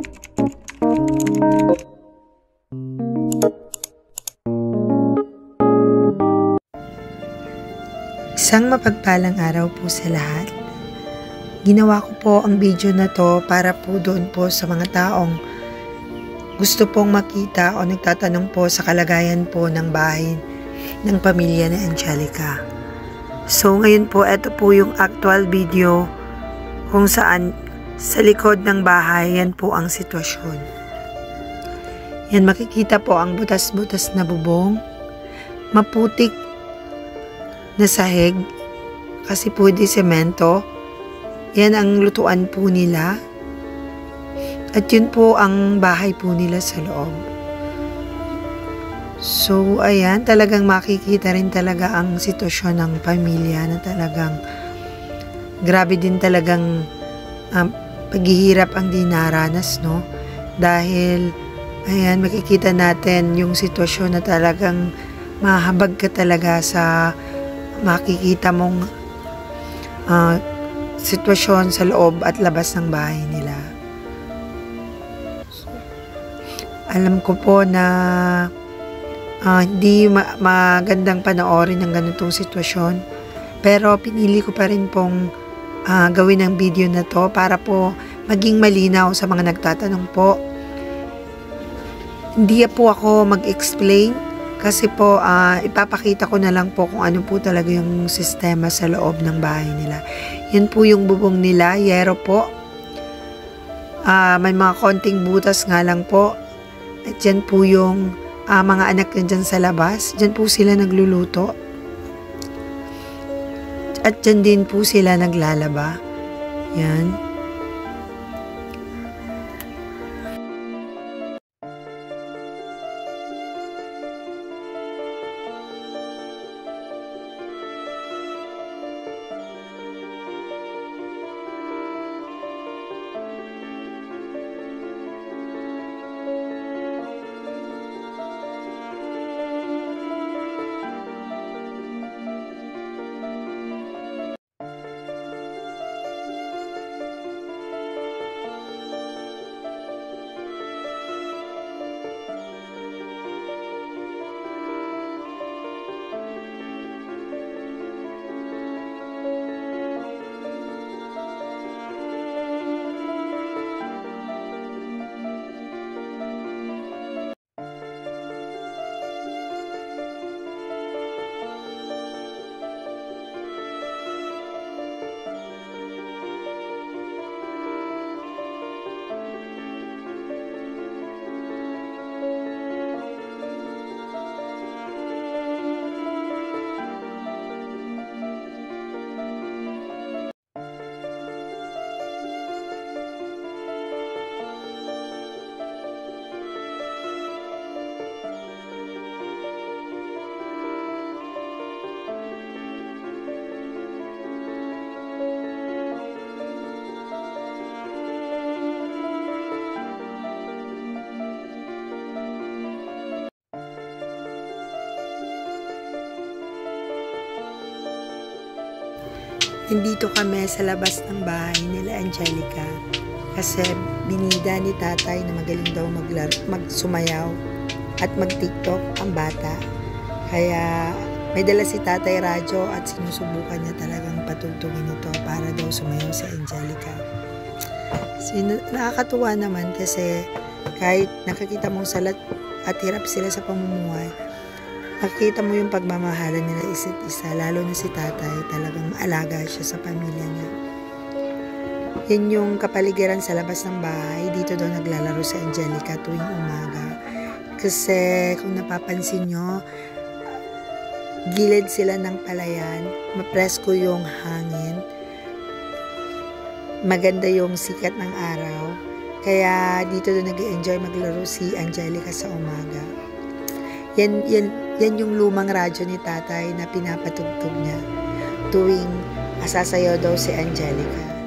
Isang mapagpalang araw po sa lahat. Ginawa ko po ang video na to para po doon po sa mga taong gusto pong makita o nagtatanong po sa kalagayan po ng bahay ng pamilya ni Angelica. So ngayon po, ito po yung actual video kung saan sa likod ng bahay, yan po ang sitwasyon. Yan, makikita po ang butas-butas na bubong, maputik na sahig kasi po di semento. Yan ang lutuan po nila at yun po ang bahay po nila sa loob. So ayan, talagang makikita rin talaga ang sitwasyon ng pamilya na talagang grabe din talagang paghihirap ang dinaranas, no? Dahil ayan, makikita natin yung sitwasyon na talagang mahabag ka talaga sa makikita mong sitwasyon sa loob at labas ng bahay nila. Alam ko po na hindi magandang panoorin ng ganitong sitwasyon, pero pinili ko pa rin pong gawin ang video na to para po maging malinaw sa mga nagtatanong po. Hindi po ako mag-explain kasi po ipapakita ko na lang po kung ano po talaga yung sistema sa loob ng bahay nila. Yan po yung bubong nila, yero po. May mga konting butas nga lang po. At dyan po yung mga anak dyan sa labas. Dyan po sila nagluluto. At dyan din po sila naglalaba. Yan. Nandito kami sa labas ng bahay nila Angelica kasi binida ni tatay na magaling daw magsumayaw at mag-tiktok ang bata. Kaya may dala si tatay radyo at sinusubukan niya talagang patugtugin ito para daw sumayaw si Angelica. So, nakakatuwa naman kasi kahit nakikita mong salat at hirap sila sa pamumuhay, nakikita mo yung pagmamahalan nila isa't isa, lalo na si tatay, talagang alaga siya sa pamilya niya. Yan yung kapaligiran sa labas ng bahay, dito daw naglalaro si Angelica tuwing umaga. Kasi kung napapansin nyo, gilid sila ng palayan, mapresko yung hangin, maganda yung sikat ng araw, kaya dito daw nag-enjoy maglaro si Angelica sa umaga. Yan yung lumang radyo ni tatay na pinapatugtog niya tuwing sasayaw daw si Angelica.